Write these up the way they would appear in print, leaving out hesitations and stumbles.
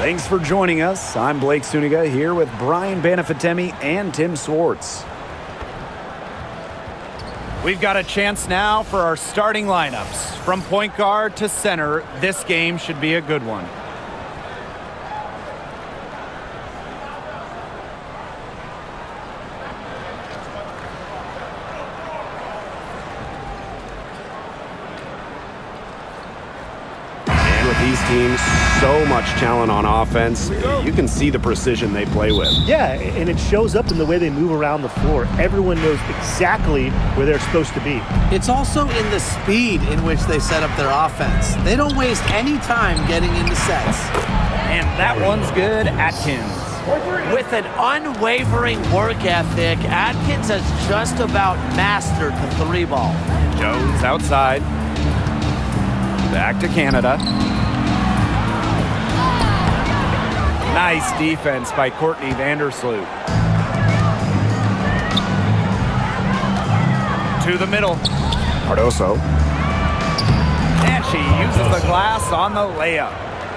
Thanks for joining us. I'm Blake Suniga here with Brian Banafitemi and Tim Swartz. We've got a chance now for our starting lineups. From point guard to center, this game should be a good one. These teams, so much talent on offense. You can see the precision they play with. Yeah, and it shows up in the way they move around the floor. Everyone knows exactly where they're supposed to be. It's also in the speed in which they set up their offense. They don't waste any time getting into sets. And that one's good, Atkins. With an unwavering work ethic, Atkins has just about mastered the three ball. Jones outside. Back to Canada. Nice defense by Courtney Vandersloot. To the middle. Cardoso. And she uses the glass on the layup.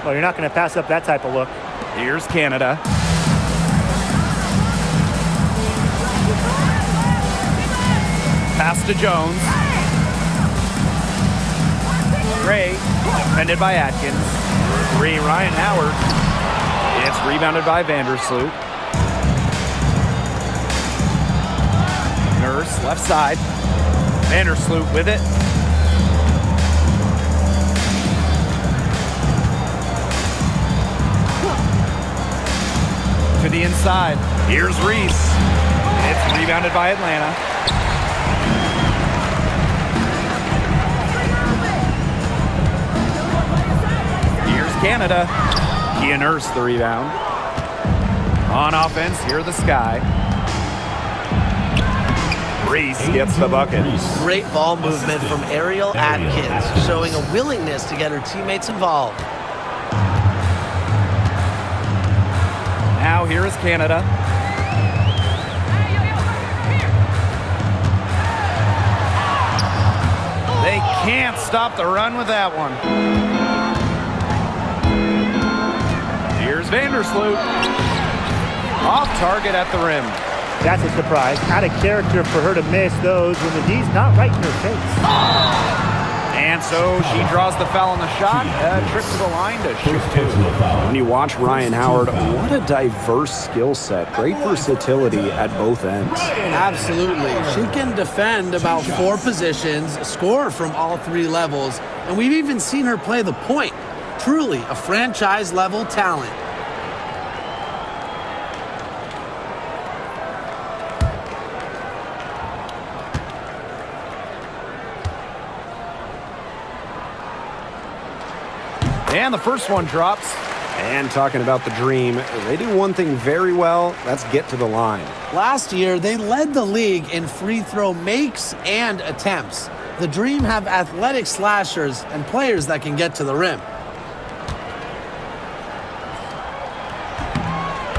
Well, you're not going to pass up that type of look. Here's Canada. Pass to Jones. Gray, defended by Atkins. Three, Ryan Howard. It's rebounded by Vandersloot. Nurse, left side. Vandersloot with it. To the inside. Here's Reese. It's rebounded by Atlanta. Here's Canada. Kia Nurse the rebound. On offense, here the Sky. Reese gets the bucket. Great ball movement from Ariel Atkins, showing a willingness to get her teammates involved. Now here is Canada. They can't stop the run with that one. Here's Vandersloot. Off target at the rim. That's a surprise. Out of character for her to miss those when the D's not right in her face. And so she draws the foul on the shot. Trip to the line to shoot two. When you watch Ryan Howard, what a diverse skill set. Great versatility at both ends. Absolutely. She can defend about 4 positions, score from all 3 levels, and we've even seen her play the point. Truly a franchise-level talent. And the first one drops. And talking about the Dream, they do one thing very well. That's get to the line. Last year, they led the league in free throw makes and attempts. The Dream have athletic slashers and players that can get to the rim.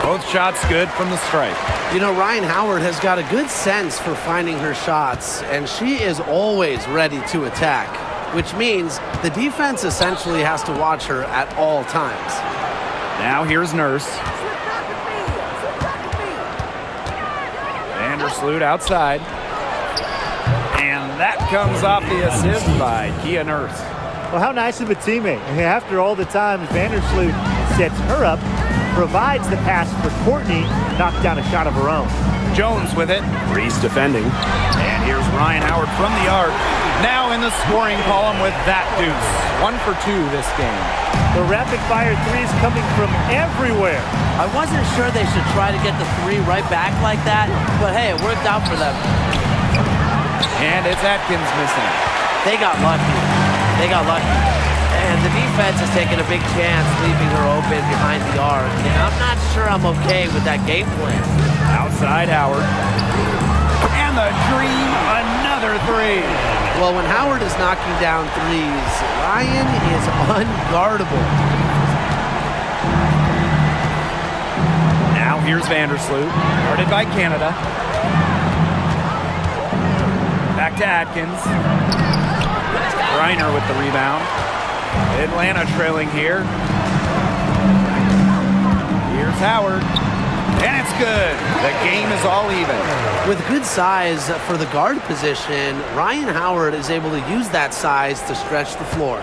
Both shots good from the stripe. You know, Ryan Howard has got a good sense for finding her shots, and she is always ready to attack, which means the defense essentially has to watch her at all times. Now here's Nurse. Vandersloot outside. And that comes off the assist by Kia Nurse. Well, how nice of a teammate. After all the times Vandersloot sets her up, provides the pass for Courtney, knocked down a shot of her own. Jones with it. Reese defending. And here's Ryan Howard from the arc. Now in the scoring column with that deuce. 1 for 2 this game. The rapid-fire threes coming from everywhere. I wasn't sure they should try to get the 3 right back like that, but hey, it worked out for them. And it's Atkins missing. They got lucky. And the defense is taking a big chance, leaving her open behind the arc. And I'm not sure I'm okay with that game plan. Outside Howard. And the Dream, another 3. Well, when Howard is knocking down threes, Ryan is unguardable. Now here's Vandersloot, guarded by Canada. Back to Atkins. Reiner with the rebound. Atlanta trailing here. Here's Howard. And it's good. The game is all even. With good size for the guard position, Ryan Howard is able to use that size to stretch the floor.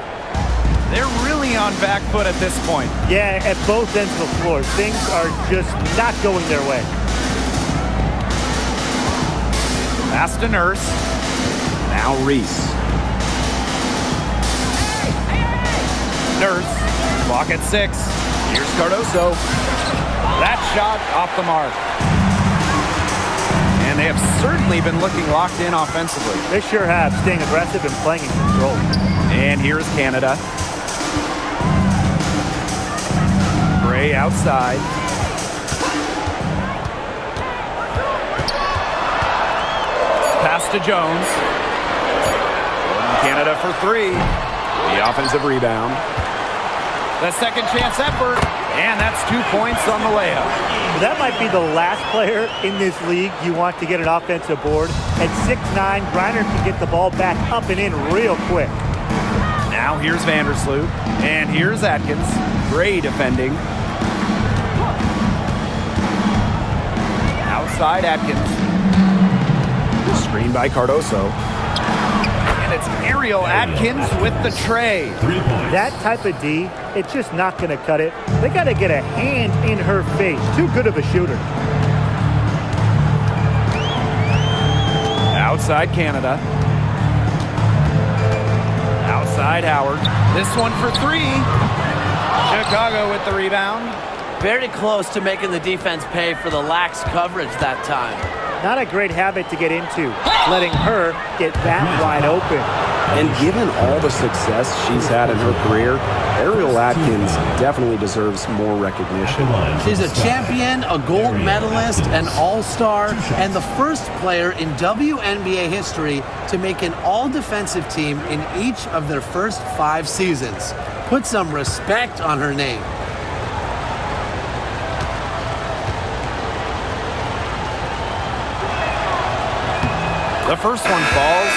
They're really on back foot at this point. Yeah, at both ends of the floor. Things are just not going their way. Pass to Nurse. Now Reese. Nurse. Clock at 6. Here's Cardoso. That shot off the mark. And they have certainly been looking locked in offensively. They sure have, staying aggressive and playing in control. And here's Canada. Gray outside. Pass to Jones. Canada for 3. The offensive rebound. The second chance effort. And that's 2 points on the layup. That might be the last player in this league you want to get an offensive board. At 6'9", Griner can get the ball back up and in real quick. Now here's Vandersloot. And here's Atkins. Gray defending. Outside Atkins. Screen by Cardoso. And it's Ariel Atkins with the tray. That type of D, it's just not going to cut it. They got to get a hand in her face. Too good of a shooter. Outside Canada. Outside Howard. This one for 3. Chicago with the rebound. Very close to making the defense pay for the lax coverage that time. Not a great habit to get into, letting her get that wide open. And given all the success she's had in her career, Ariel Atkins definitely deserves more recognition. She's a champion, a gold medalist, an all-star, and the first player in WNBA history to make an all-defensive team in each of their first 5 seasons. Put some respect on her name. The first one falls,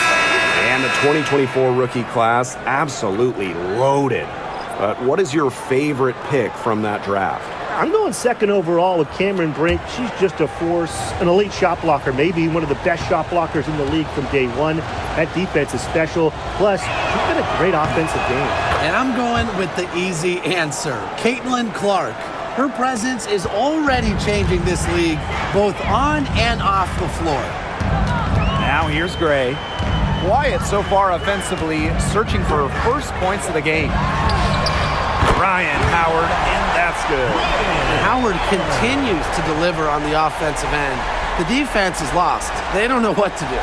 and the 2024 rookie class absolutely loaded. But what is your favorite pick from that draft? I'm going second overall with Cameron Brink. She's just a force, an elite shot blocker, maybe one of the best shot blockers in the league from day one. That defense is special. Plus, she's got a great offensive game. And I'm going with the easy answer, Caitlin Clark. Her presence is already changing this league, both on and off the floor. Now here's Gray. Wyatt so far offensively searching for her first points of the game. Ryan Howard, and that's good. And Howard continues to deliver on the offensive end. The defense is lost. They don't know what to do.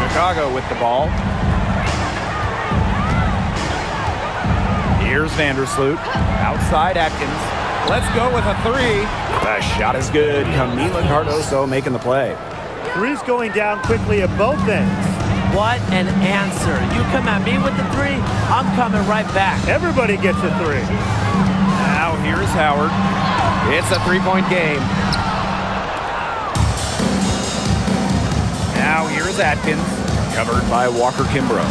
Chicago with the ball. Here's Vandersloot. Outside Atkins. Let's go with a 3. The shot is good. Camila Cardoso making the play. Three's going down quickly at both ends. What an answer. You come at me with the 3, I'm coming right back. Everybody gets a 3. Now here's Howard. It's a 3-point game. Now here's Atkins. Covered by Walker Kimbrough.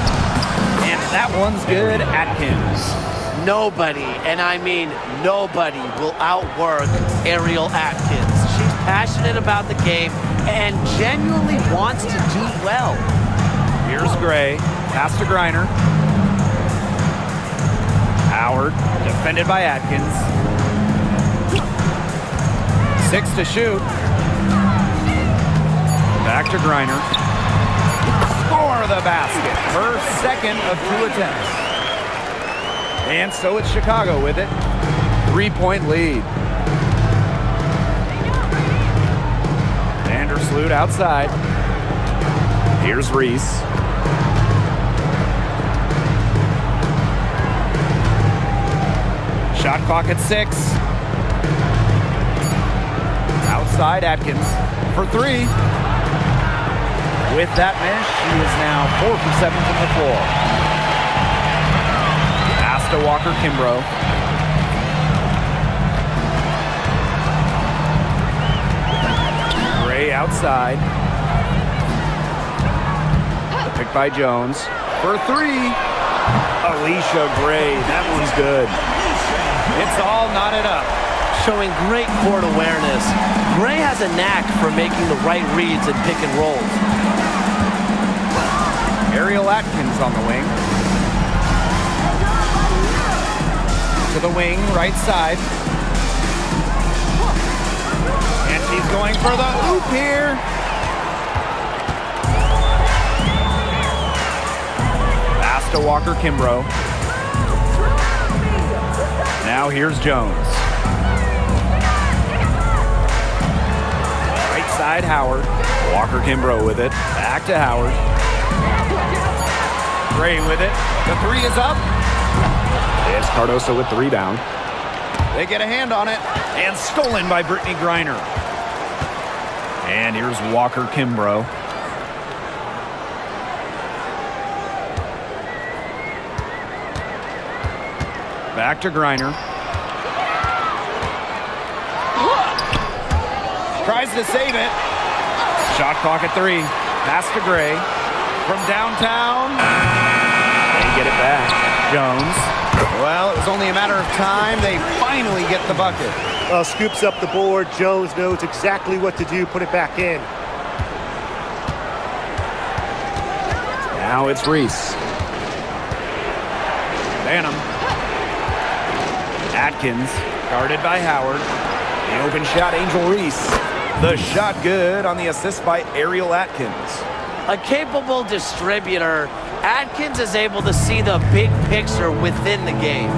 And that one's good. Atkins. Nobody, and I mean nobody, will outwork Ariel Atkins. She's passionate about the game and genuinely wants to do well. Here's Gray. Pass to Griner. Howard, defended by Atkins. 6 to shoot. Back to Griner. Score the basket. Her second of 2 attempts. And so it's Chicago with it. 3-point lead. Vandersloot outside. Here's Reese. Shot clock at 6. Outside Atkins for 3. With that miss, she is now 4 for 7 from the floor. Pass to Walker Kimbrough. Gray outside. Picked by Jones for 3. Alicia Gray, that one's good. It's all knotted up. showing great court awareness. Gray has a knack for making the right reads and pick and rolls. Ariel Atkins on the wing. To the wing, right side. And she's going for the hoop here. Pass to Walker Kimbrough. Now here's Jones. Right side, Howard. Walker Kimbrough with it. Back to Howard. Gray with it. The three is up. It's Cardoso with the rebound. They get a hand on it. And stolen by Brittany Griner. And here's Walker Kimbrough. Back to Griner. Tries to save it. Shot clock at 3. Pass to Gray. From downtown. They get it back. Jones. Well, it was only a matter of time. They finally get the bucket. Scoops up the board. Jones knows exactly what to do. Put it back in. Now it's Reese. Banham. Atkins, guarded by Howard. The open shot, Angel Reese. The shot good on the assist by Ariel Atkins. A capable distributor, Atkins is able to see the big picture within the game.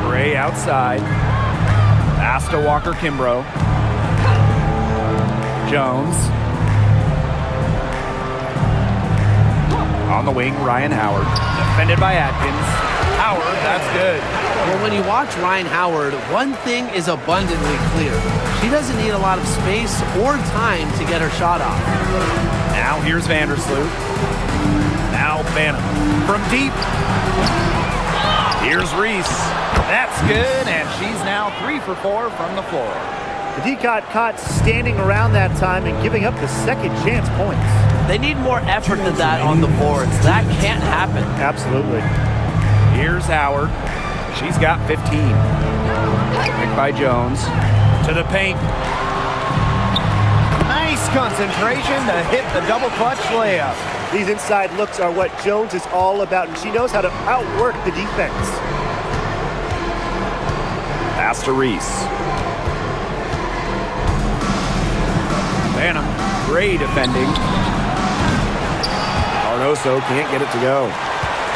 Gray outside. Pass to Walker Kimbrough. Jones. On the wing, Ryan Howard. Defended by Atkins. Howard, that's good. Well, when you watch Ryan Howard, one thing is abundantly clear. She doesn't need a lot of space or time to get her shot off. Now here's Vandersloot. Now Banham. From deep. Here's Reese. That's good, and she's now 3 for 4 from the floor. The D got caught standing around that time and giving up the second chance points. They need more effort than that on the boards. That can't happen. Absolutely. Here's Howard. She's got 15. Picked by Jones. To the paint. Nice concentration to hit the double clutch layup. These inside looks are what Jones is all about, and she knows how to outwork the defense. Pass to Reese. Banham. Gray defending. Cardoso can't get it to go.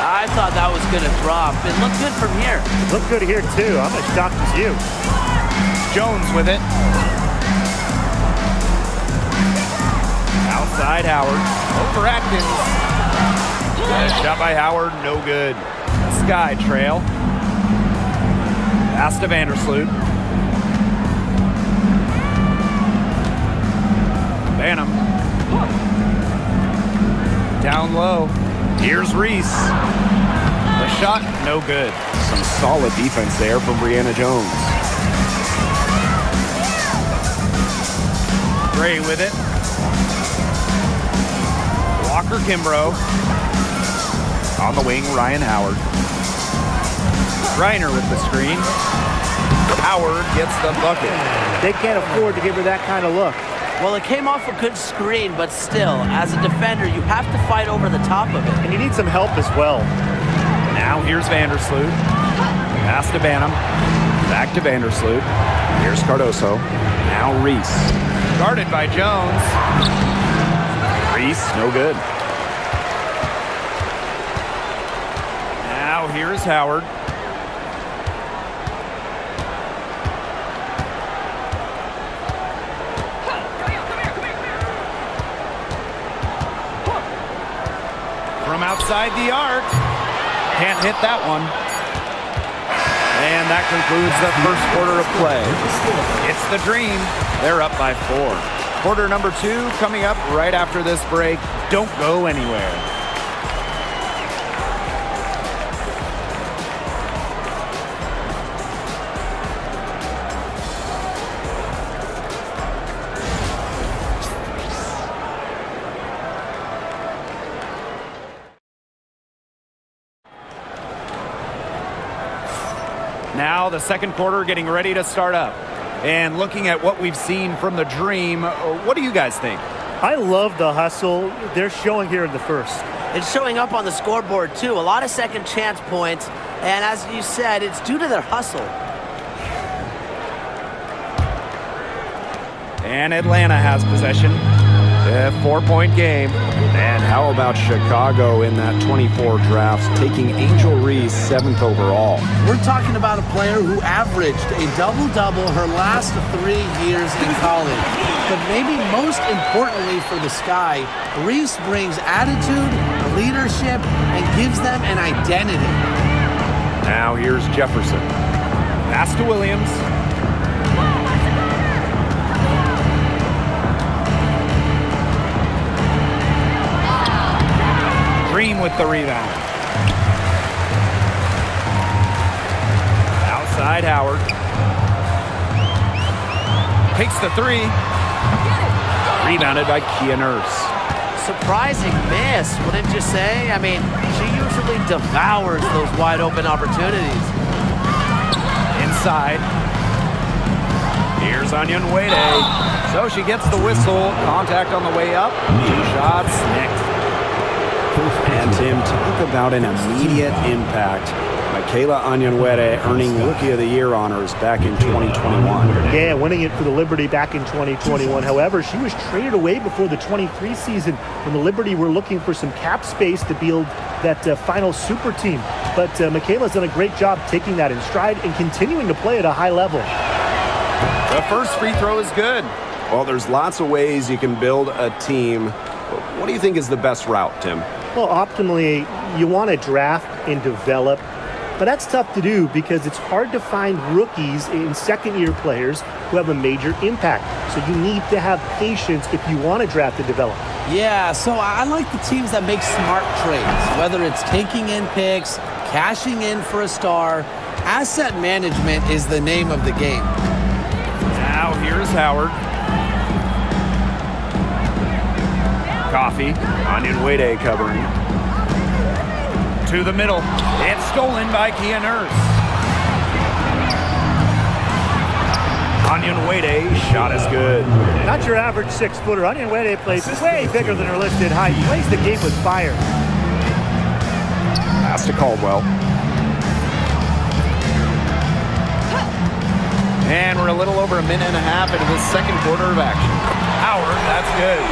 I thought that was going to drop. It looked good from here. Look good here, too. I'm as shocked as you. Jones with it. Outside Howard. Over Atkins. Shot by Howard, no good. Sky trail. Pass to Vandersloot. Banham. Down low. Here's Reese. The shot, no good. Some solid defense there from Brianna Jones. Gray with it. Walker Kimbrough. On the wing, Ryan Howard. Griner with the screen. Howard gets the bucket. They can't afford to give her that kind of look. Well, it came off a good screen, but still, as a defender, you have to fight over the top of it. And you need some help as well. Now here's Vandersloot. Pass to Banham. Back to Vandersloot. Here's Cardoso. Now Reese. Guarded by Jones. Reese, no good. Now here's Howard. From outside the arc. Can't hit that one. And that concludes the first quarter of play. It's the Dream. They're up by 4. Quarter number 2 coming up right after this break. Don't go anywhere. Now the second quarter getting ready to start up. And looking at what we've seen from the Dream, what do you guys think? I love the hustle they're showing here in the first. It's showing up on the scoreboard, too. A lot of second chance points. And as you said, it's due to their hustle. And Atlanta has possession. A 4-point game. And how about Chicago in that 24 drafts, taking Angel Reese 7th overall? We're talking about a player who averaged a double-double her last 3 years in college. But maybe most importantly for the Sky, Reese brings attitude, leadership, and gives them an identity. Now here's Jefferson. Pass to Williams. Green with the rebound. Outside Howard. Takes the three. Rebounded by Kia Nurse. Surprising miss, wouldn't you say? I mean, she usually devours those wide open opportunities. Inside. Here's Onion Wade. So she gets the whistle. Contact on the way up. 2 shots next. And Tim, talk about an immediate impact. Michaela Onyenwere earning Rookie of the Year honors back in 2021. Yeah, winning it for the Liberty back in 2021. However, she was traded away before the 23 season when the Liberty were looking for some cap space to build that final super team. But Michaela's done a great job taking that in stride and continuing to play at a high level. The first free throw is good. Well, there's lots of ways you can build a team. What do you think is the best route, Tim? Well, optimally, you want to draft and develop. But that's tough to do because it's hard to find rookies and second-year players who have a major impact. So you need to have patience if you want to draft and develop. Yeah, so I like the teams that make smart trades, whether it's taking in picks, cashing in for a star. Asset management is the name of the game. Now here's Howard. Coffee. Onion Wade covering. To the middle. It's stolen by Kia Nurse. Onion Wade, shot is good. Not your average 6-footer. Onion Wade plays way bigger than her listed height. Plays the game with fire. Pass to Caldwell. And we're a little over a minute and a half into this second quarter of action. Howard, that's good.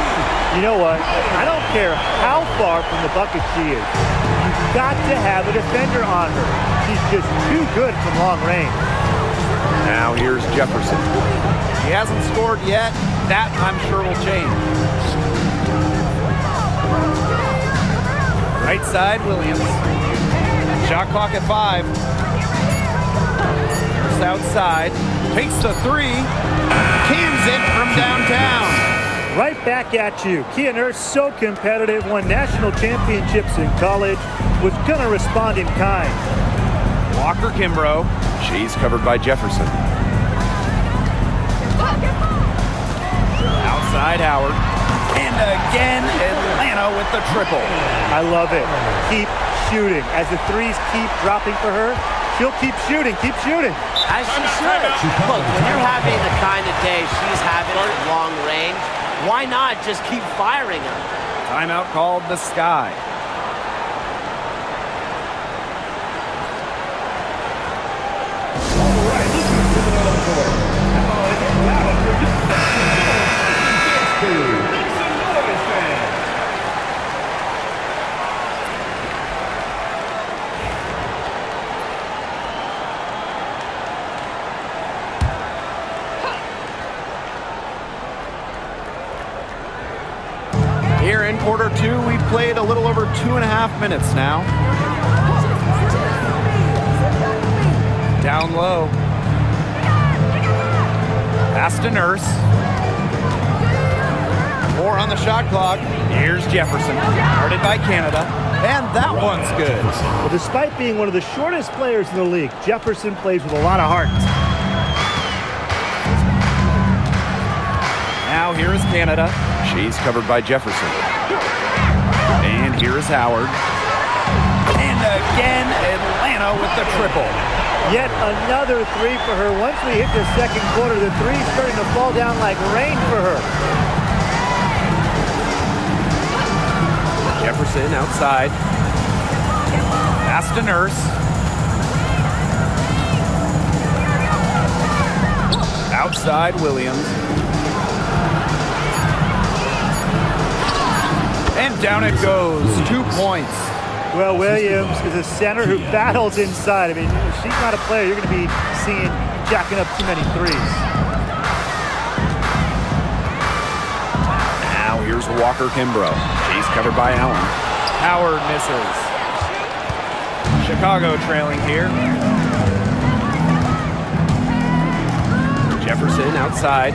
You know what? I don't care how far from the bucket she is. You've got to have a defender on her. She's just too good from long range. Now here's Jefferson. He hasn't scored yet. That, I'm sure, will change. Right side, Williams. Shot clock at 5. First outside. Takes the 3. Cans it from downtown. Right back at you. Kia Nurse, so competitive, won national championships in college, was going to respond in kind. Walker Kimbrough. She's covered by Jefferson. Outside Howard. And again, Atlanta with the triple. I love it. Keep shooting. As the threes keep dropping for her, she'll keep shooting, keep shooting. As she should. Look, when you're having the kind of day she's having at long range, why not just keep firing her? Timeout called the Sky. Here in quarter 2, we've played a little over 2.5 minutes now. Down low. Pass to Nurse. 4 on the shot clock. Here's Jefferson. Guarded by Canada. And that one's good. Well, despite being one of the shortest players in the league, Jefferson plays with a lot of heart. Now here is Canada. She's covered by Jefferson. And here is Howard. And again, Atlanta with the triple. Yet another three for her. Once we hit the second quarter, the three's starting to fall down like rain for her. Jefferson outside. Pass to Nurse. Outside Williams. And down it goes. 2 points. Well, Williams is a center who battles inside. I mean, if she's not a player, you're going to be seeing jacking up too many threes. Now here's Walker Kimbrough. She's covered by Allen. Howard misses. Chicago trailing here. Jefferson outside.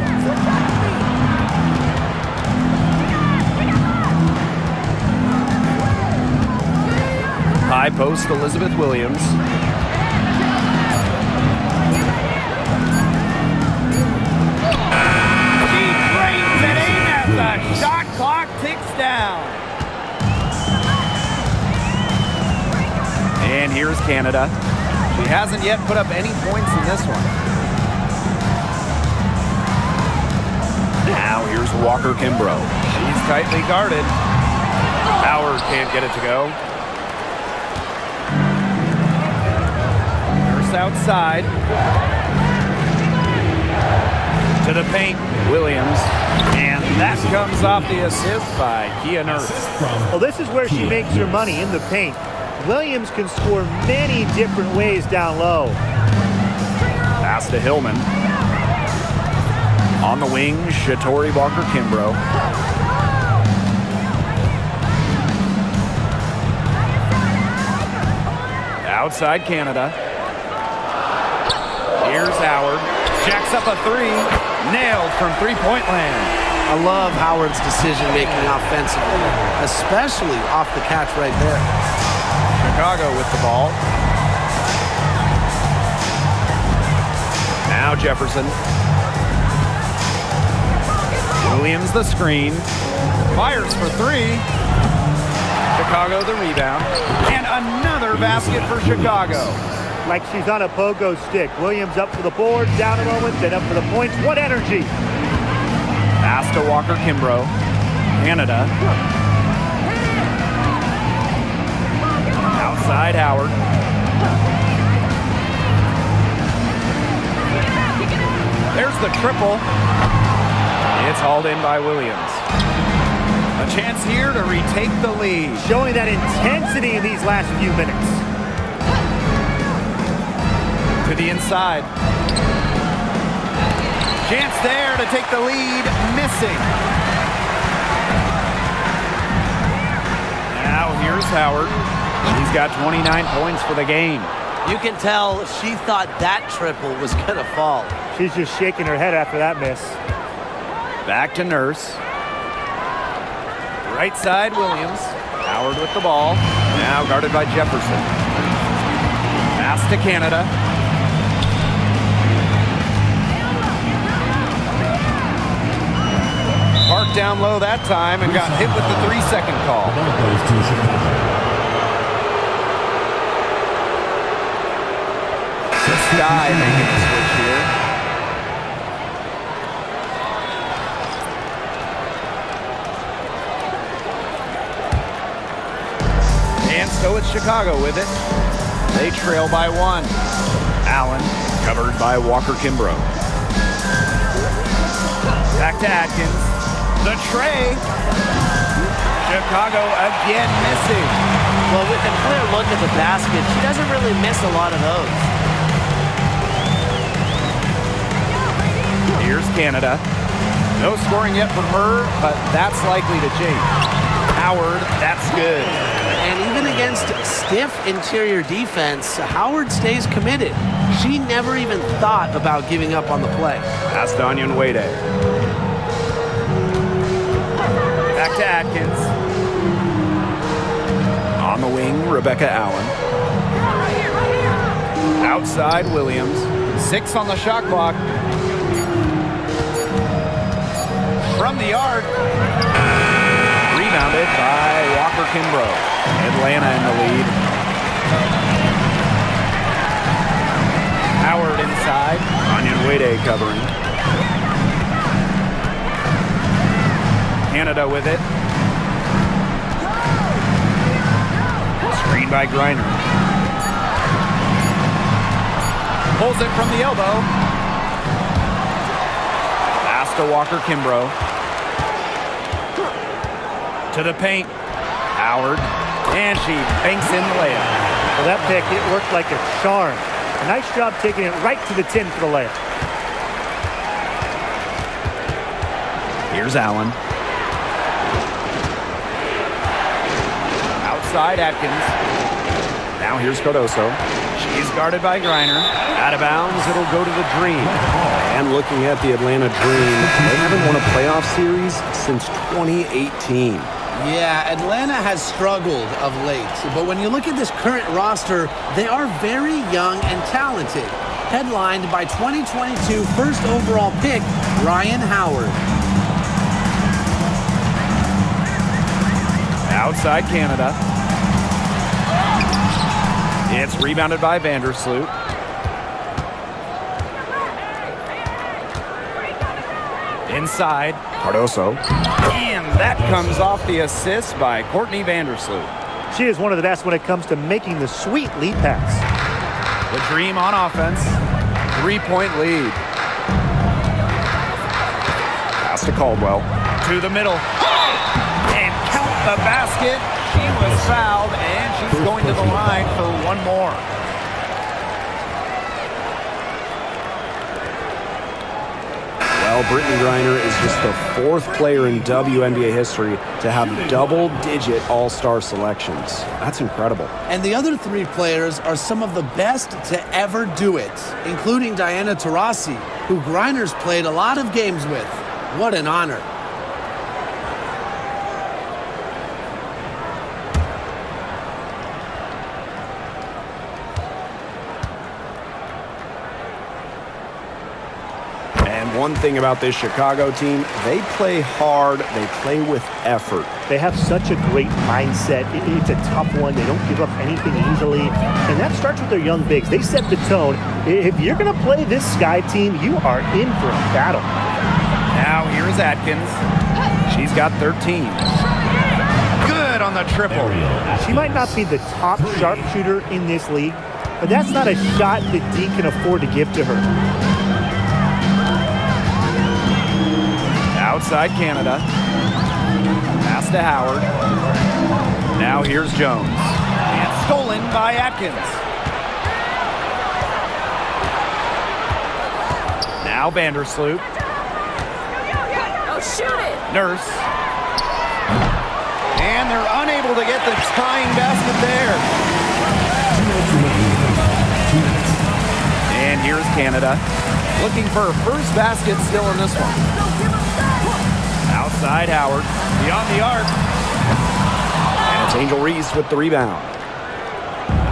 High post, Elizabeth Williams. She drains it in as the shot clock ticks down. And here's Canada. She hasn't yet put up any points in this one. Now here's Walker Kimbrough. She's tightly guarded. Howard can't get it to go. Nurse outside. To the paint, Williams. And that comes off the assist by Kia Nurse. Well, this is where she makes her money, in the paint. Williams can score many different ways down low. Pass to Hillman. On the wing, Shatori Walker Kimbrough. Outside Canada. Here's Howard. Jacks up a three. Nailed from three-point land. I love Howard's decision-making offensively, especially off the catch right there. Chicago with the ball. Now Jefferson. Williams the screen. Fires for three. Chicago the rebound. And another basket for Chicago. Like she's on a pogo stick. Williams up for the board, down a moment, then up for the points. What energy! Pass to Walker Kimbrough. Canada. Outside Howard. There's the triple. It's hauled in by Williams. A chance here to retake the lead. Showing that intensity in these last few minutes. To the inside. Chance there to take the lead. Missing. Now here's Howard. He's got 29 points for the game. You can tell she thought that triple was going to fall. She's just shaking her head after that miss. Back to Nurse. Right side, Williams. Howard with the ball. Now guarded by Jefferson. Pass to Canada. Parked down low that time and got hit with the 3-second call. Sky making the switch here. And so it's Chicago with it. They trail by one. Allen Covered by Walker Kimbrough. back to Atkins. The tray. Chicago again missing. Well, with a clear look at the basket, she doesn't really miss a lot of those. Here's Canada. No scoring yet from her, but that's likely to change. Howard, that's good. And even against stiff interior defense, Howard stays committed. She never even thought about giving up on the play. Pass to Onion Wade. Back to Atkins. On the wing, Rebecca Allen. Outside Williams. 6 on the shot clock. From the arc. Rebounded by Walker Kimbrough. Atlanta in the lead. Howard inside. Onion Wade covering. Canada with it. Screen by Griner. Pulls it from the elbow. Pass to Walker Kimbrough. To the paint. Howard. And she banks in the layup. Well, that pick, it worked like a charm. A nice job taking it right to the 10 for the layup. Here's Allen. Outside Atkins. Now here's Cardoso. She's guarded by Griner. Out of bounds, it'll go to the Dream. And looking at the Atlanta Dream, they haven't won a playoff series since 2018. Yeah, Atlanta has struggled of late, but when you look at this current roster, they are very young and talented. Headlined by 2022 first overall pick, Ryan Howard. Outside Canada. It's rebounded by Vandersloot. Inside. Cardoso. And that comes off the assist by Courtney Vandersloot. She is one of the best when it comes to making the sweet lead pass. The Dream on offense. 3-point lead. Pass to Caldwell. To the middle. And count the basket. She was fouled, and she's going to the line for one more. Well, Brittany Griner is just the fourth player in WNBA history to have double-digit all-star selections. That's incredible. And the other three players are some of the best to ever do it, including Diana Taurasi, who Griner's played a lot of games with. What an honor. One thing about this Chicago team, they play hard, they play with effort. They have such a great mindset. It's a tough one. They don't give up anything easily. And that starts with their young bigs. They set the tone. If you're going to play this Sky team, you are in for a battle. Now here's Atkins. She's got 13. Good on the triple. She might not be the top sharpshooter in this league, but that's not a shot that D can afford to give to her. Outside Canada. Pass to Howard. Now here's Jones. And stolen by Atkins. Now Vandersloot. Oh, shoot it! Nurse. And they're unable to get the tying basket there. And here's Canada. Looking for her first basket still in this one. Outside Howard, beyond the arc. And it's Angel Reese with the rebound.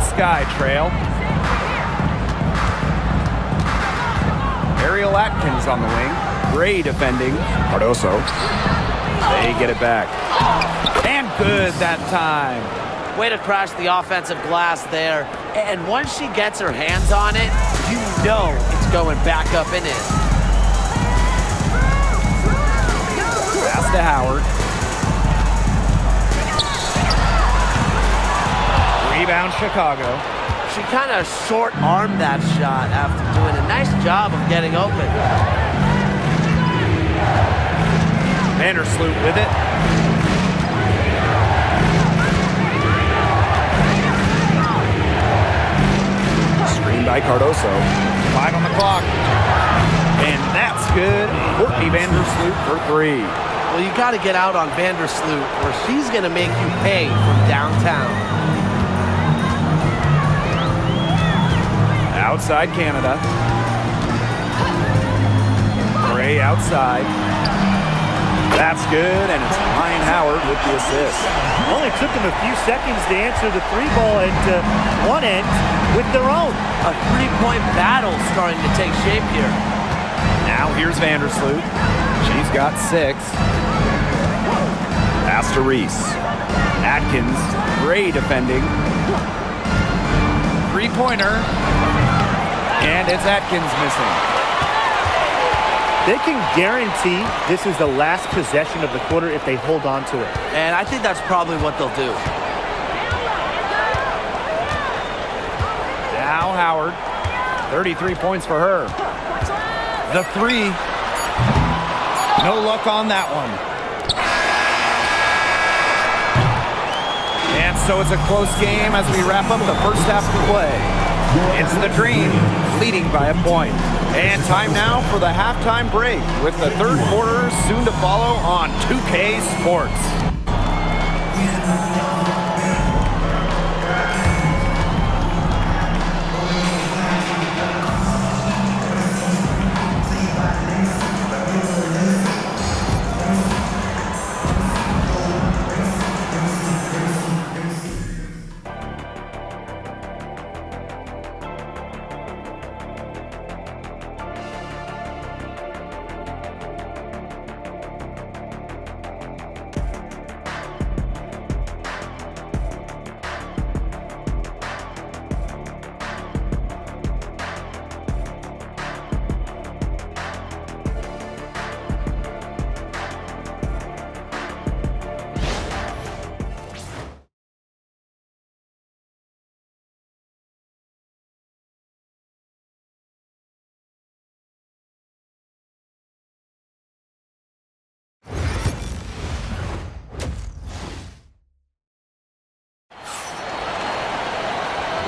Sky trail. Ariel Atkins on the wing. Gray defending. Cardoso. They get it back. And good that time. Way to crash the offensive glass there. And once she gets her hands on it, you know it's going back up and in. Pass to Howard. Rebound Chicago. She kind of short-armed that shot after doing a nice job of getting open. Vandersloot with it. Screen by Cardoso. 5 on the clock. And that's good. Courtney Vandersloot for 3. Well, you got to get out on Vandersloot or she's going to make you pay from downtown. Outside Canada. Gray outside. That's good, and it's Ryan Howard with the assist. Only took them a few seconds to answer the three ball at one end with their own. A three-point battle starting to take shape here. Now here's Vandersloot. She's got 6. Pass to Reese. Atkins, Gray defending. Three-pointer. And it's Atkins missing. They can guarantee this is the last possession of the quarter if they hold on to it. And I think that's probably what they'll do. Now Howard, 33 points for her. The three, no luck on that one. And so it's a close game as we wrap up the first half of play. It's the Dream leading by a point. And time now for the halftime break with the third quarter soon to follow on 2K Sports.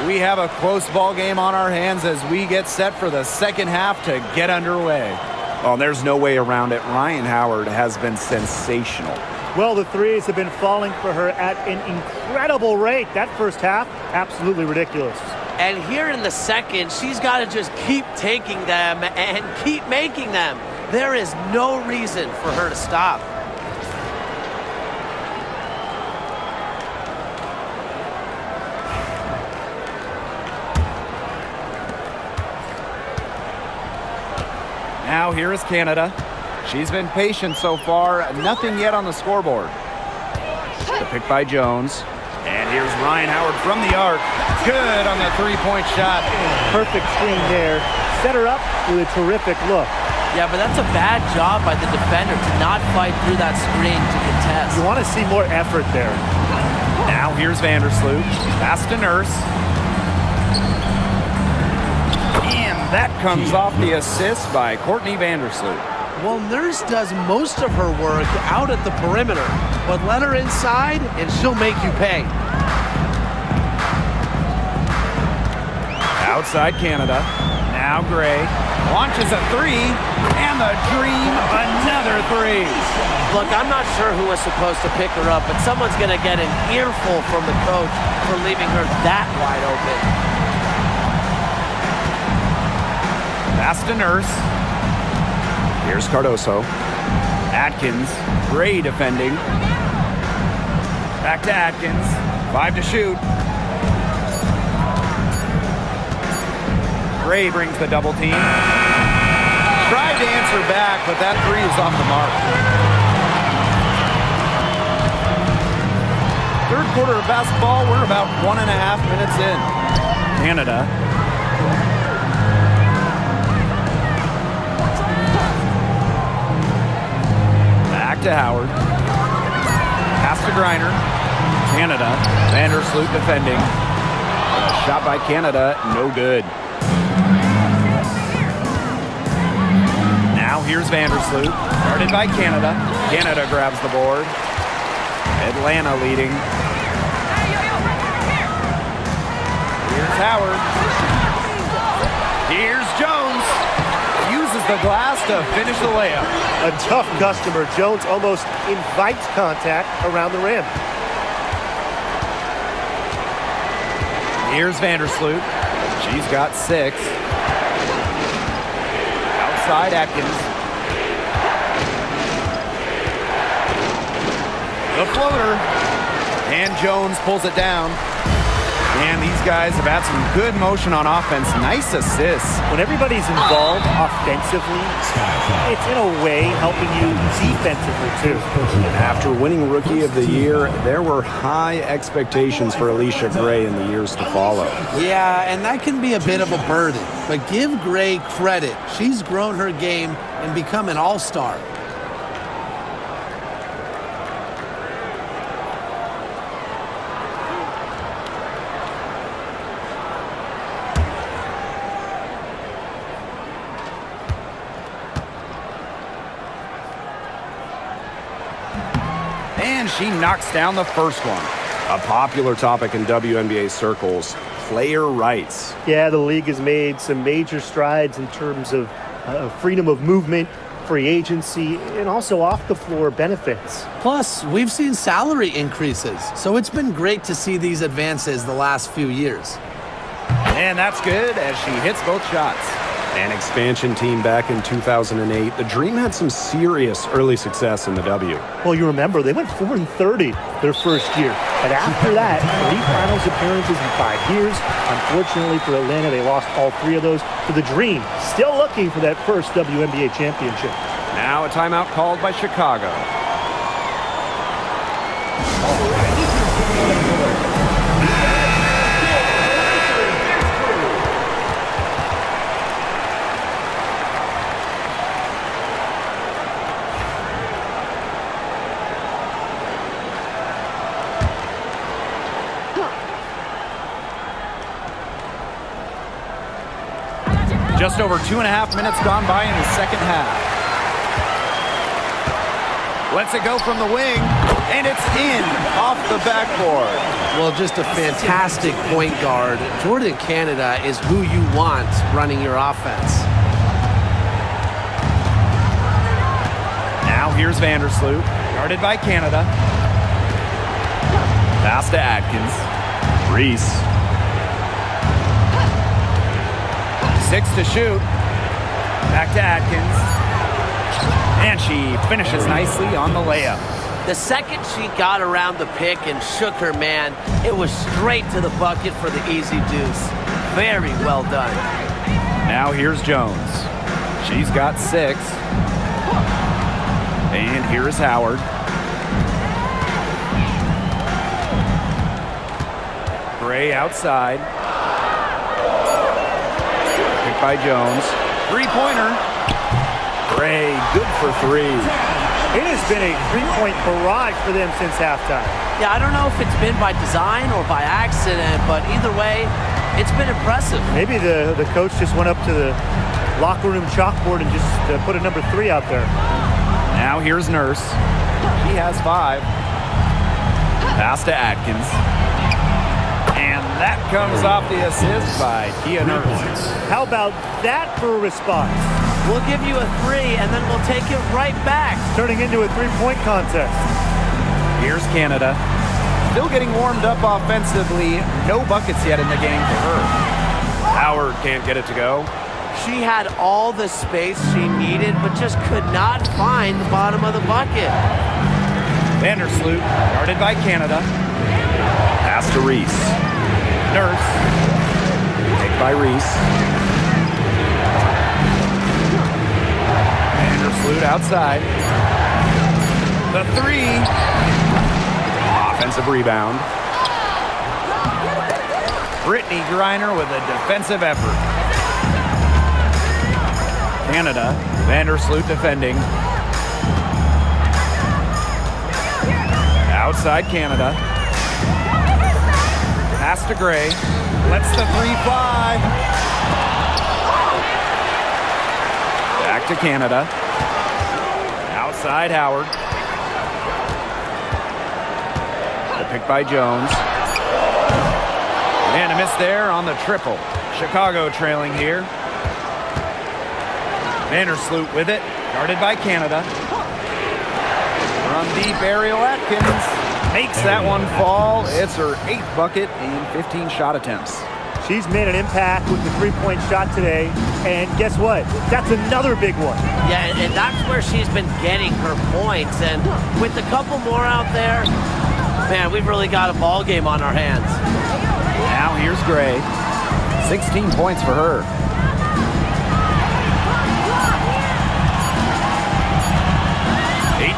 We have a close ball game on our hands as we get set for the second half to get underway. Well, there's no way around it. Ryan Howard has been sensational. Well, the threes have been falling for her at an incredible rate. That first half, absolutely ridiculous. And here in the second, she's got to just keep taking them and keep making them. There is no reason for her to stop. Now here is Canada. She's been patient so far. Nothing yet on the scoreboard. The pick by Jones. And here's Ryan Howard from the arc. Good on the three-point shot. Perfect screen there. Set her up with a terrific look. Yeah, but that's a bad job by the defender to not fight through that screen to contest. You want to see more effort there. Now here's Vandersloot. Pass to Nurse. And that comes off the assist by Courtney Vandersloot. Well, Nurse does most of her work out at the perimeter, but let her inside and she'll make you pay. Outside Canada. Now Gray launches a three, and the Dream another three. Look, I'm not sure who was supposed to pick her up, but someone's going to get an earful from the coach for leaving her that wide open. Pass to Nurse. Here's Cardoso. Atkins, Gray defending. Back to Atkins, 5 to shoot. Gray brings the double team. Tried to answer back, but that three is off the mark. Third quarter of basketball, we're about 1.5 minutes in. Canada. Back to Howard. Pass to Griner. Canada. Vandersloot defending. Shot by Canada, no good. Now here's Vandersloot. Guarded by Canada. Canada grabs the board. Atlanta leading. Here's Howard. Here's Jones. Uses the glass to finish the layup. A tough customer. Jones almost invites contact around the rim. Here's Vandersloot. She's got 6. Outside Atkins. The floater. And Jones pulls it down. And these guys have had some good motion on offense. Nice assists. When everybody's involved offensively, it's in a way helping you defensively too. After winning Rookie of the Year, there were high expectations for Alicia Gray in the years to follow. Yeah, and that can be a bit of a burden. But give Gray credit. She's grown her game and become an all-star. And she knocks down the first one. A popular topic in WNBA circles, player rights. Yeah, the league has made some major strides in terms of freedom of movement, free agency, and also off-the-floor benefits. Plus, we've seen salary increases, so it's been great to see these advances the last few years. And that's good as she hits both shots. An expansion team back in 2008, the Dream had some serious early success in the W. Well, you remember, they went 4-30 their first year. But after that, 3 finals appearances in 5 years. Unfortunately for Atlanta, they lost all 3 of those to the Dream. Still looking for that first WNBA championship. Now a timeout called by Chicago. Just over 2.5 minutes gone by in the second half. Lets it go from the wing, and it's in off the backboard. Well, just a fantastic point guard. Jordan Canada is who you want running your offense. Now here's Vandersloot, guarded by Canada. Pass to Atkins. Reese. 6 to shoot. Back to Atkins. And she finishes nicely on the layup. The second she got around the pick and shook her man, it was straight to the bucket for the easy deuce. Very well done. Now here's Jones. She's got 6. And here's Howard. Gray outside. Picked by Jones. 3-pointer. Gray, good for 3. It has been a 3-point barrage for them since halftime. Yeah, I don't know if it's been by design or by accident, but either way, it's been impressive. Maybe the coach just went up to the locker room chalkboard and just put a number 3 out there. Now here's Nurse. She has 5. Pass to Atkins. And that comes off the assist by Kia Nurse. How about that for a response? We'll give you a 3, and then we'll take it right back. Turning into a 3-point contest. Here's Canada. Still getting warmed up offensively. No buckets yet in the game for her. Howard can't get it to go. She had all the space she needed, but just could not find the bottom of the bucket. Vandersloot, guarded by Canada. Pass to Reese. Nurse. Picked by Reese. Vandersloot outside. The 3. Offensive rebound. Brittany Griner with a defensive effort. Canada. Vandersloot defending. Outside Canada. Pass to Gray. Lets the 3 fly. Back to Canada. Outside Howard. Picked by Jones. And a miss there on the triple. Chicago trailing here. Vandersloot with it. Guarded by Canada. From deep, Ariel Atkins makes that one fall. It's her 8th bucket in 15 shot attempts. She's made an impact with the 3-point shot today. And guess what? That's another big one. Yeah, and that's where she's been getting her points. And with a couple more out there, man, we've really got a ball game on our hands. Now Now here's Gray. 16 points for her.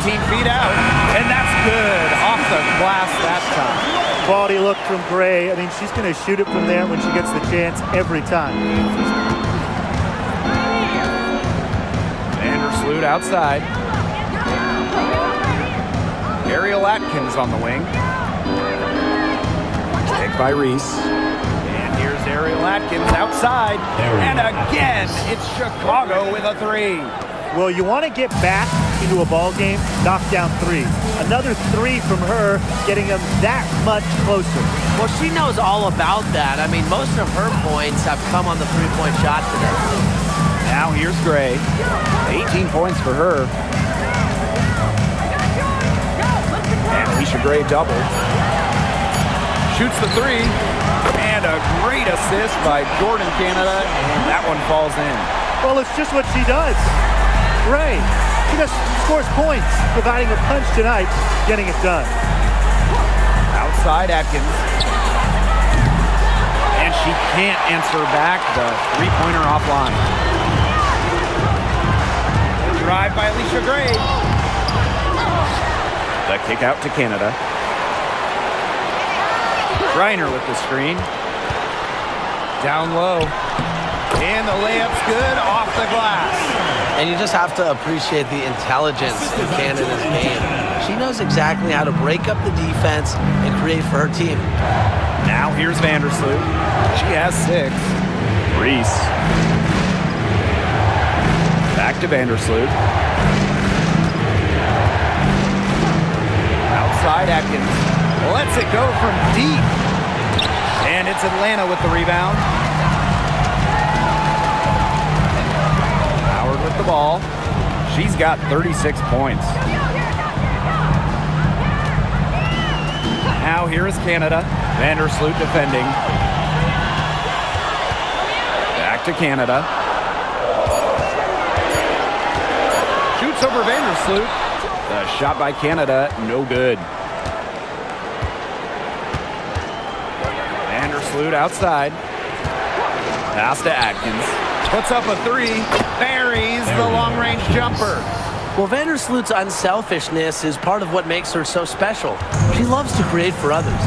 Feet out, and that's good. Off the glass that time. Quality look from Gray. I mean, she's going to shoot it from there when she gets the chance every time. Vandersloot outside. Ariel Atkins on the wing. Pick by Reese. And here's Ariel Atkins outside. And again, it's Chicago with a three. Well, you want to get back into a ball game, knock down three. Another three from her, getting them that much closer. Well, she knows all about that. I mean, most of her points have come on the three-point shot today. Now here's Gray. 18 points for her. And Alicia Gray double. Shoots the three. And a great assist by Jordan Canada. And that one falls in. Well, it's just what she does. Gray, she just scores points, providing a punch tonight, getting it done. Outside Atkins. And she can't answer back the three-pointer offline. Drive by Alicia Gray. The kick out to Canada. Reiner with the screen. Down low. And the layup's good off the glass. And you just have to appreciate the intelligence in Canada's game. She knows exactly how to break up the defense and create for her team. Now here's Vandersloot. She has 6. Reese. Back to Vandersloot. Outside Atkins. Lets it go from deep. And it's Atlanta with the rebound. Howard with the ball. She's got 36 points. Now here is Canada. Vandersloot defending. Back to Canada. Shoots over Vandersloot. The shot by Canada, no good. Vandersloot outside. Pass to Atkins. Puts up a 3. Buries the long-range jumper. Well, Vandersloot's unselfishness is part of what makes her so special. She loves to create for others.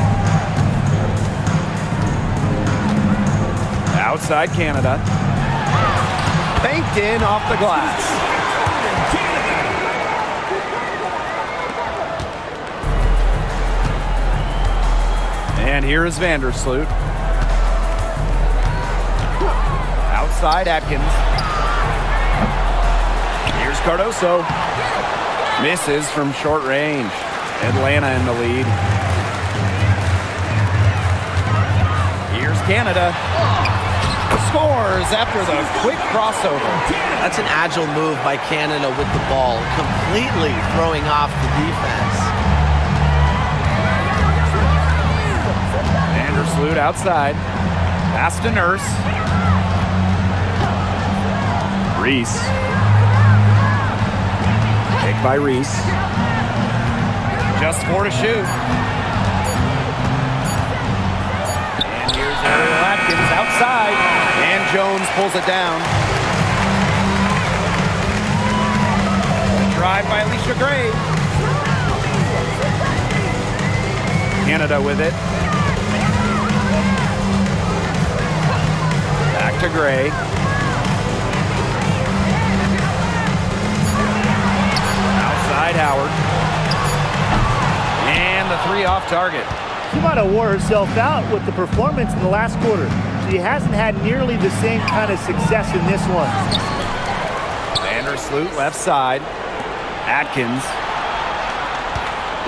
Outside Canada. Banked in off the glass. And here is Vandersloot. Outside Atkins. Here's Cardoso. Misses from short range. Atlanta in the lead. Here's Canada. Scores after the quick crossover. That's an agile move by Canada with the ball, completely throwing off the defense. Vandersloot outside. Pass to Nurse. Reese. Pick by Reese. Just 4 to shoot. And here's Ariel Atkins outside. And Jones pulls it down. Drive by Alicia Gray. Canada with it. Back to Gray. Outside Howard. And the 3 off target. She might have wore herself out with the performance in the last quarter. She hasn't had nearly the same kind of success in this one. Vandersloot left side. Atkins.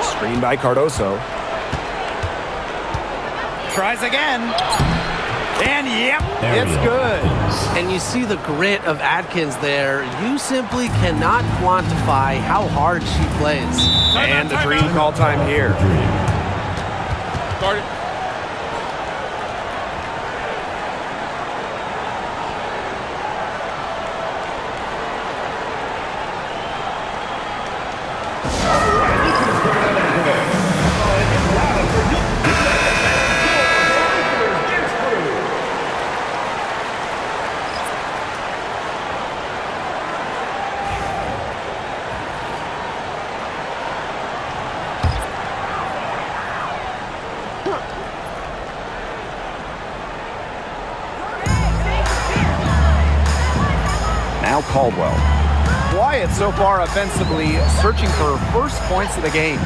Screen by Cardoso. Tries again. And yep, it's good. And you see the grit of Atkins there. You simply cannot quantify how hard she plays. And the dream call time here. Start it. Now Caldwell. Quiet so far offensively, searching for first points of the game.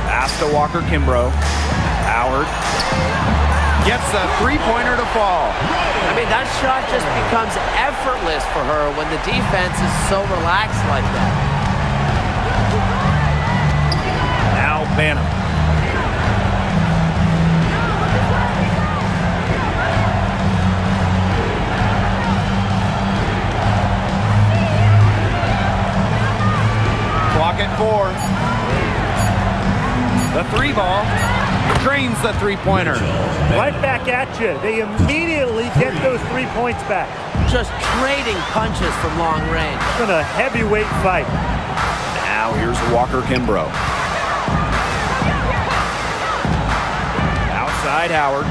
Pass to Walker Kimbrough. Howard gets a three-pointer to fall. I mean, that shot just becomes effortless for her when the defense is so relaxed like that. Now Banham. Clock at 4. The three ball drains the three-pointer. Right back at you. They immediately get those 3 points back. Just trading punches from long range. It's been a heavyweight fight. Now here's Walker Kimbrough. Outside Howard.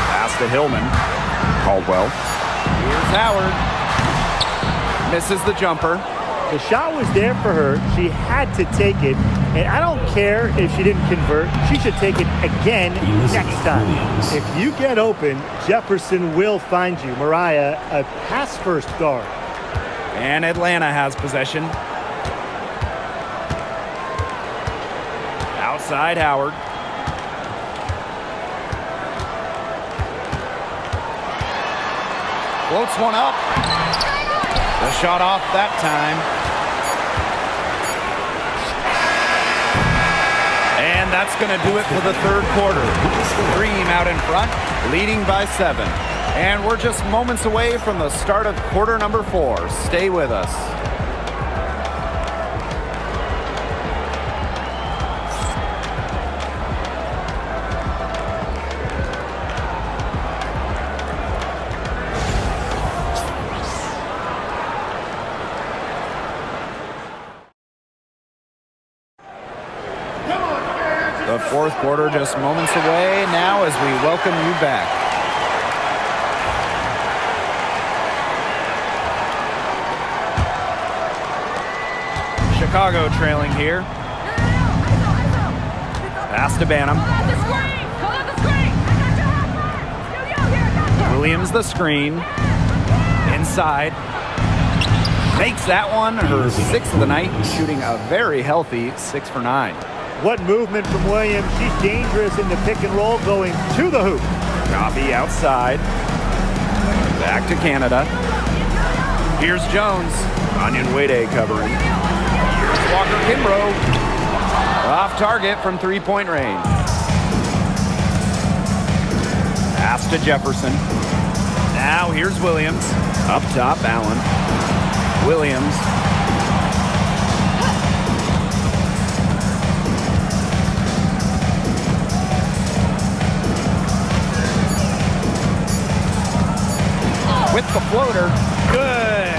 Pass to Hillman. Caldwell. Here's Howard. Misses the jumper. The shot was there for her. She had to take it. And I don't care if she didn't convert. She should take it again next time. If you get open, Jefferson will find you. Mariah, a pass-first guard. And Atlanta has possession. Outside Howard. Floats one up. The shot off that time. And that's going to do it for the third quarter. Dream out in front, leading by 7. And we're just moments away from the start of quarter number 4. Stay with us. The fourth quarter just moments away now as we welcome you back. Chicago trailing here. Pass to Banham. Williams the screen. Inside. Makes that one her 6th of the night, shooting a very healthy 6 for 9. What movement from Williams. She's dangerous in the pick and roll going to the hoop. Coffee outside. Back to Canada. Here's Jones. Onyenwere covering. Here's Walker Kimbrough. Off target from three-point range. Pass to Jefferson. Now here's Williams. Up top, Allen. Williams. With the floater. Good.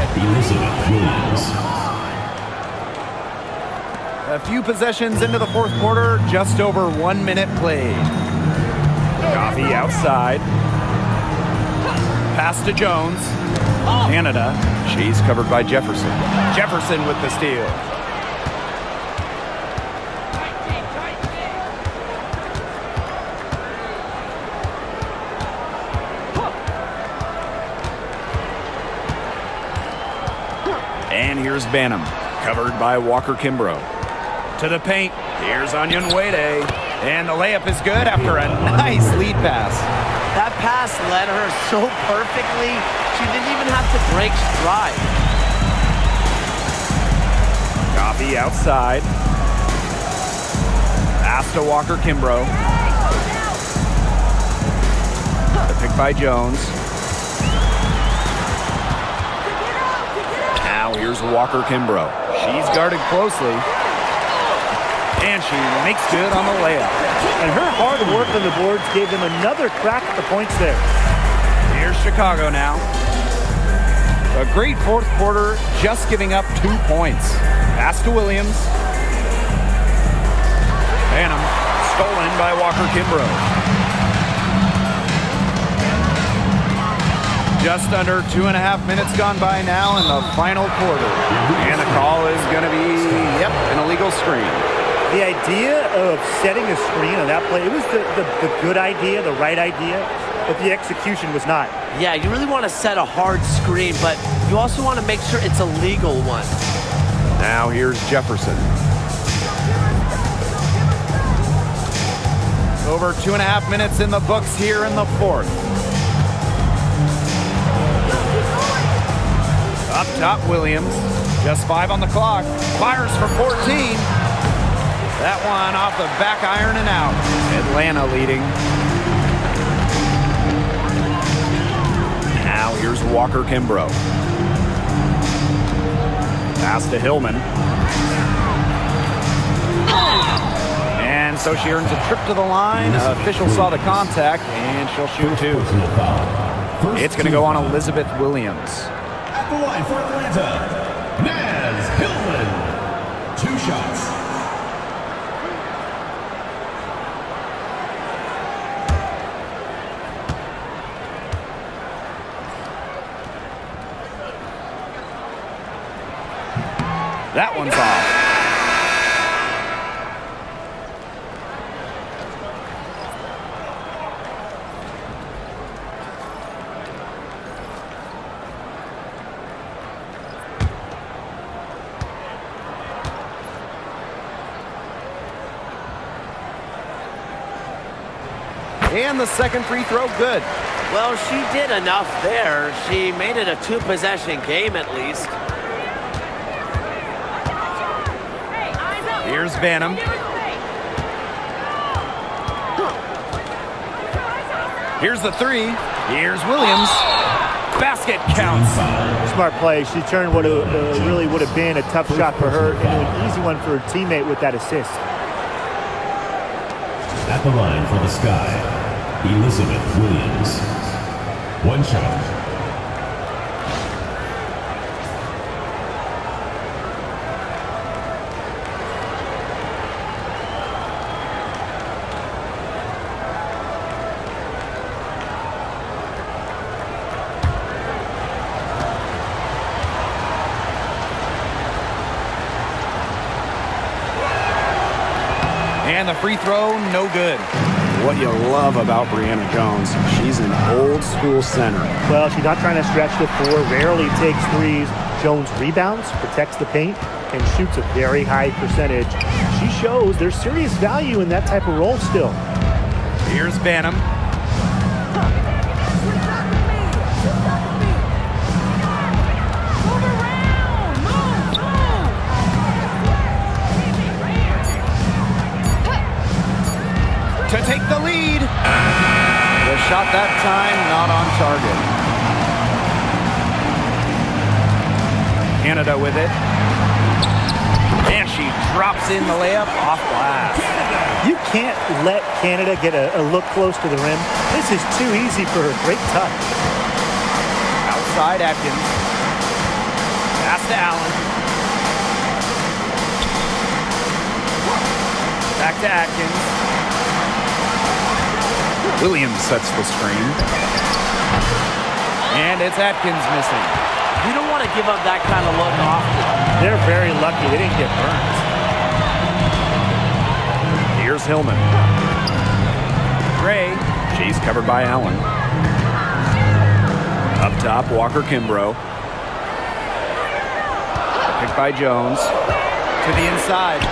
A few possessions into the fourth quarter, just over 1 minute played. Coffee outside. Pass to Jones. Canada. She's covered by Jefferson. Jefferson with the steal. And here's Banham, covered by Walker Kimbrough. To the paint, here's Onyenwere. And the layup is good after a nice lead pass. That pass led her so perfectly, she didn't even have to break stride. Coffee outside. Pass to Walker Kimbrough. The pick by Jones. Now here's Walker Kimbrough. She's guarded closely. And she makes good on the layup. And her hard work on the boards gave them another crack at the points there. Here's Chicago now. A great fourth quarter, just giving up 2 points. Pass to Williams. Banham, stolen by Walker Kimbrough. Just under 2.5 minutes gone by now in the final quarter. And the call is going to be, an illegal screen. The idea of setting a screen on that play, it was the good idea, the right idea, but the execution was not. Yeah, you really want to set a hard screen, but you also want to make sure it's a legal one. Now here's Jefferson. Over 2.5 minutes in the books here in the fourth. Up top, Williams. Just 5 on the clock. Fires for 14. That one off the back iron and out. Atlanta leading. Now here's Walker Kimbrough. Pass to Hillman. And so she earns a trip to the line. Official saw the contact, and she'll shoot 2. It's going to go on Elizabeth Williams. At the line for Atlanta, Naz Hillman. 2 shots. That one's off. And the second free throw, good. Well, she did enough there. She made it a 2-possession game at least. Here's Banham. Here's the 3. Here's Williams. Basket counts. Smart play. She turned what really would have been a tough shot for her into an easy one for her teammate with that assist. At the line for the Sky, Elizabeth Williams. 1 shot. And the free throw, no good. What you love about Brianna Jones, she's an old school center. Well, she's not trying to stretch the floor, rarely takes threes. Jones rebounds, protects the paint, and shoots a very high percentage. She shows there's serious value in that type of role still. Here's Banham. To take the lead. The shot that time not on target. Canada with it. And she drops in the layup off glass. You can't let Canada get a look close to the rim. This is too easy for her. Great touch. Outside Atkins. Pass to Allen. Back to Atkins. Williams sets the screen. And it's Atkins missing. You don't want to give up that kind of look often. They're very lucky they didn't get burned. Here's Hillman. Gray. She's covered by Allen. Up top, Walker Kimbrough. Picked by Jones. To the inside.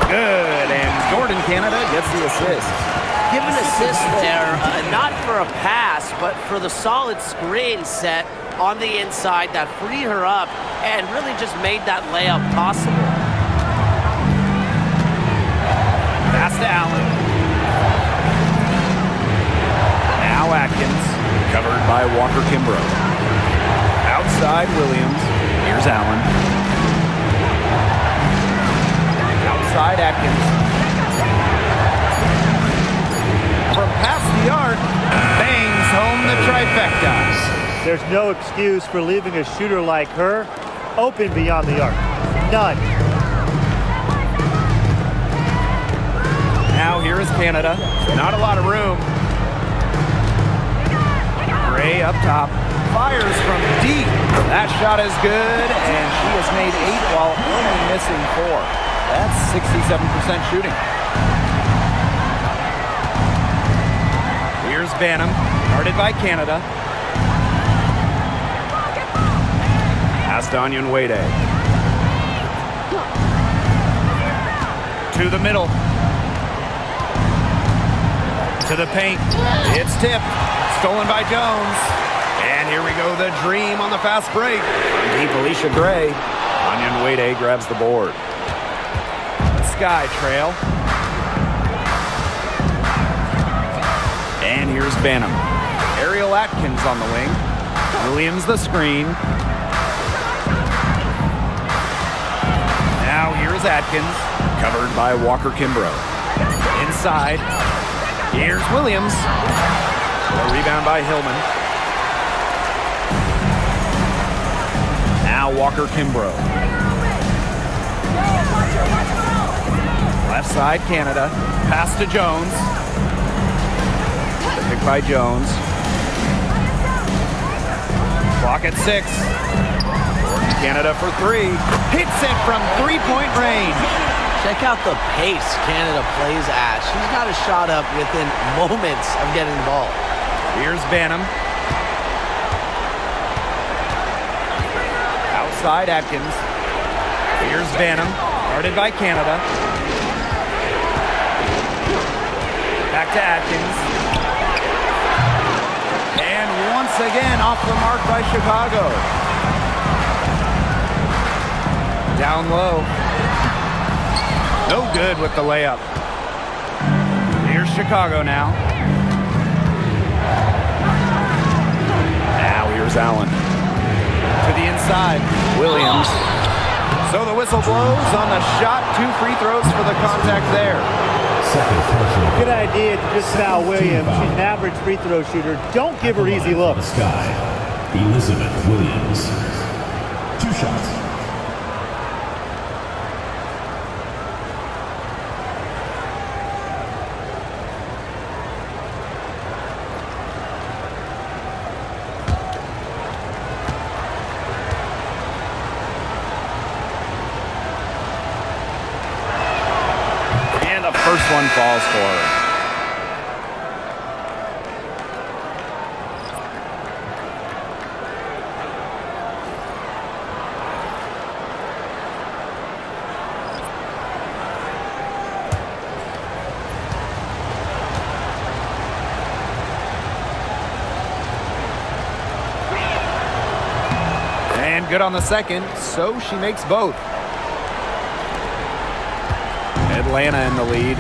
Good. And Jordan Canada gets the assist. Give an assist there, not for a pass, but for the solid screen set on the inside that freed her up and really just made that layup possible. Pass to Allen. Now Atkins. Covered by Walker Kimbrough. Outside Williams. Here's Allen. Outside Atkins. From past the arc, bangs home the trifecta. There's no excuse for leaving a shooter like her open beyond the arc. None. Now here is Canada. Not a lot of room. Gray up top. Fires from deep. That shot is good, and she has made 8 while only missing 4. That's 67% shooting. Here's Banham, guarded by Canada. Pass to Onyenwere. To the middle. To the paint. It's tipped. Stolen by Jones. And here we go, the dream on the fast break. Deep Alicia Gray. Onyenwere grabs the board. The Sky Trail. And here's Banham. Ariel Atkins on the wing. Williams the screen. Now here's Atkins. Covered by Walker Kimbrough. Inside. Here's Williams. A rebound by Hillman. Now Walker Kimbrough. Left side, Canada. Pass to Jones. The pick by Jones. Clock at 6. Canada for 3. Hits it from three-point range. Check out the pace Canada plays at. She's got a shot up within moments of getting the ball. Here's Banham. Outside Atkins. Here's Banham, guarded by Canada. Back to Atkins. And once again off the mark by Chicago. Down low. No good with the layup. Here's Chicago now. Now here's Allen. To the inside, Williams. So the whistle blows on the shot. 2 free throws for the contact there. Good idea to just foul Williams. She's an average free throw shooter. Don't give her easy looks. Sky, Elizabeth Williams. 2 shots. First one falls for her. And good on the second, so she makes both. Atlanta in the lead.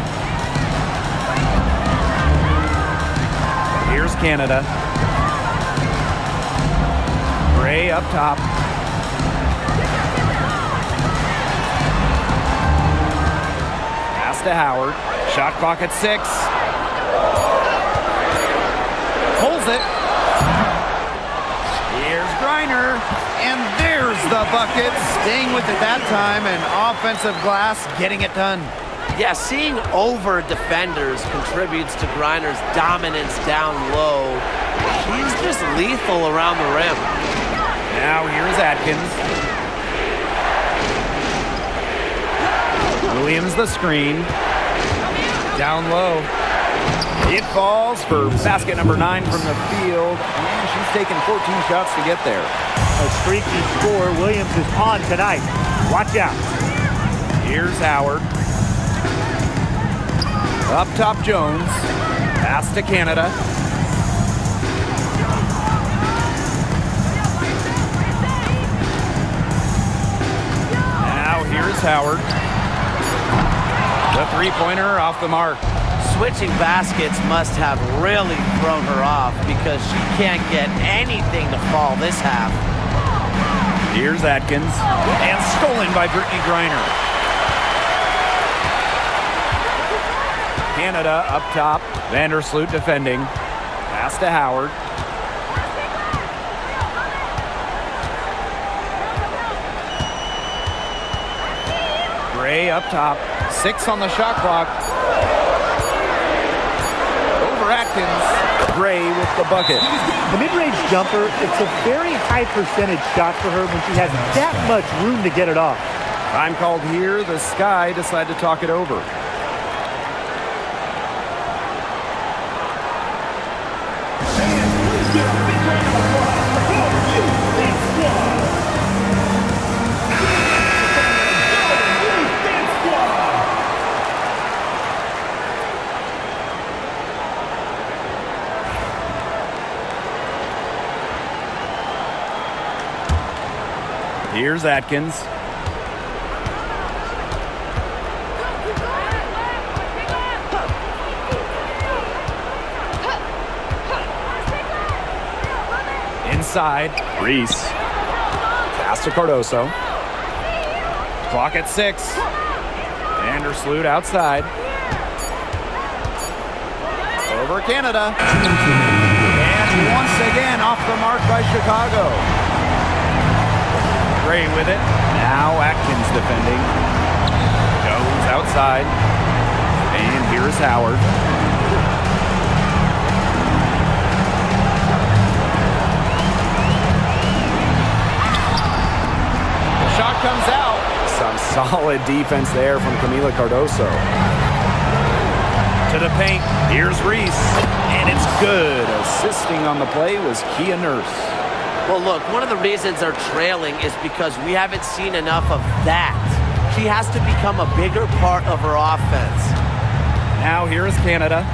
Here's Canada. Gray up top. Pass to Howard. Shot clock at 6. Pulls it. Here's Griner. And there's the bucket. Staying with it that time, and offensive glass getting it done. Yeah, seeing over defenders contributes to Griner's dominance down low. She's just lethal around the rim. Now here's Atkins. Williams the screen. Down low. It falls for basket number 9 from the field. And she's taken 14 shots to get there. A streaky score. Williams is on tonight. Watch out. Here's Howard. Up top, Jones. Pass to Canada. Now here's Howard. The three-pointer off the mark. Switching baskets must have really thrown her off because she can't get anything to fall this half. Here's Atkins. And stolen by Brittany Griner. Canada up top. Vandersloot defending. Pass to Howard. Gray up top. 6 on the shot clock. Over Atkins. Gray with the bucket. The mid-range jumper, it's a very high percentage shot for her when she has that much room to get it off. Time called here. The Sky decide to talk it over. Here's Atkins. Inside. Reese. Pass to Cardoso. Clock at 6. Vandersloot outside. Over Canada. And once again off the mark by Chicago. Gray with it. Now Atkins defending. Jones outside. And here's Howard. The shot comes out. Some solid defense there from Camila Cardoso. To the paint. Here's Reese. And it's good. Assisting on the play was Kia Nurse. Well, look, one of the reasons they're trailing is because we haven't seen enough of that. She has to become a bigger part of her offense. Now here is Canada.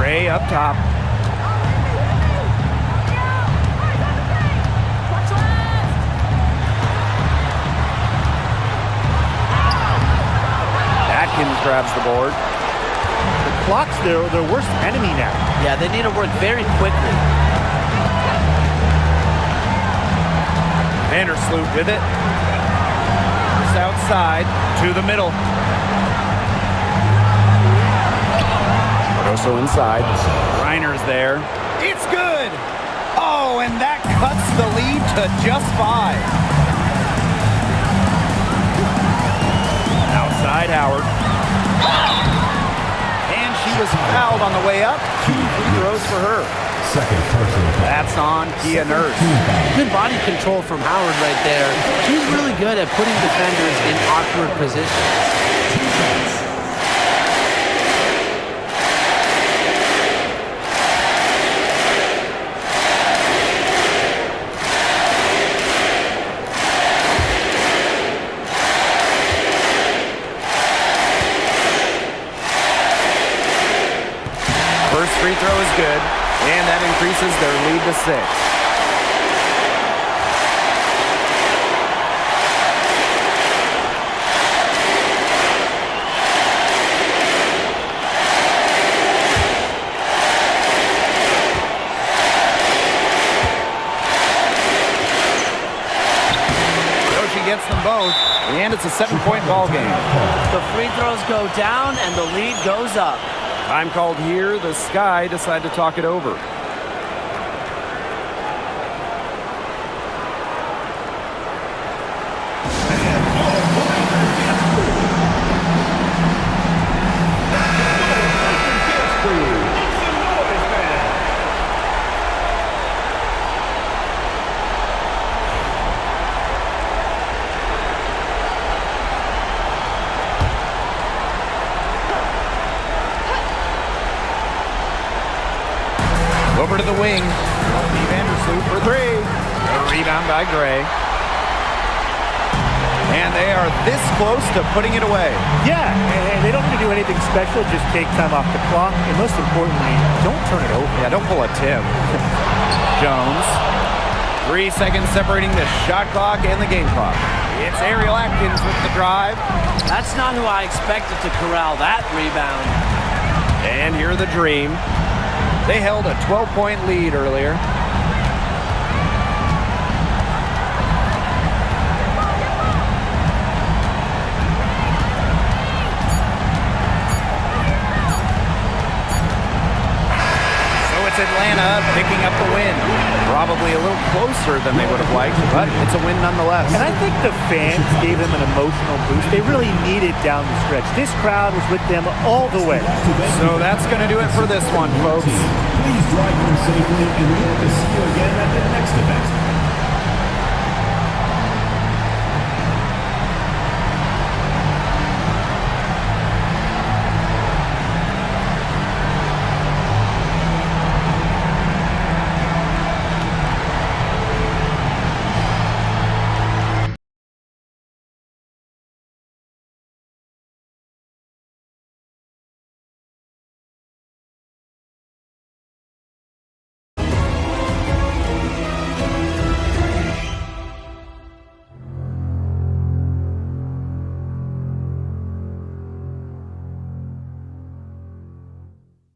Gray up top. Atkins grabs the board. The clock's their worst enemy now. Yeah, they need to work very quickly. Vandersloot with it. Just outside to the middle. Cardoso inside. Reiner's there. It's good. Oh, and that cuts the lead to just 5. Outside Howard. And she was fouled on the way up. 2 free throws for her. Second personal foul. That's on Kia Nurse. Good body control from Howard right there. She's really good at putting defenders in awkward positions. First free throw is good. And that increases their lead to 6. So she gets them both, and it's a 7-point ball game. The free throws go down, and the lead goes up. Time called here. The Sky decide to talk it over. Over to the wing. Vandersloot for 3. A rebound by Gray. And they are this close to putting it away. Yeah, and they don't need to do anything special. Just take time off the clock. And most importantly, don't turn it over. Yeah, don't pull a Tim. Jones. 3 seconds separating the shot clock and the game clock. It's Ariel Atkins with the drive. That's not who I expected to corral that rebound. And here the Dream. They held a 12-point lead earlier. It's Atlanta picking up the win. Probably a little closer than they would have liked, but it's a win nonetheless. And I think the fans gave them an emotional boost. They really needed down the stretch. This crowd was with them all the way. So that's going to do it for this one, folks. Please drive home safely, and we hope to see you again at the next event.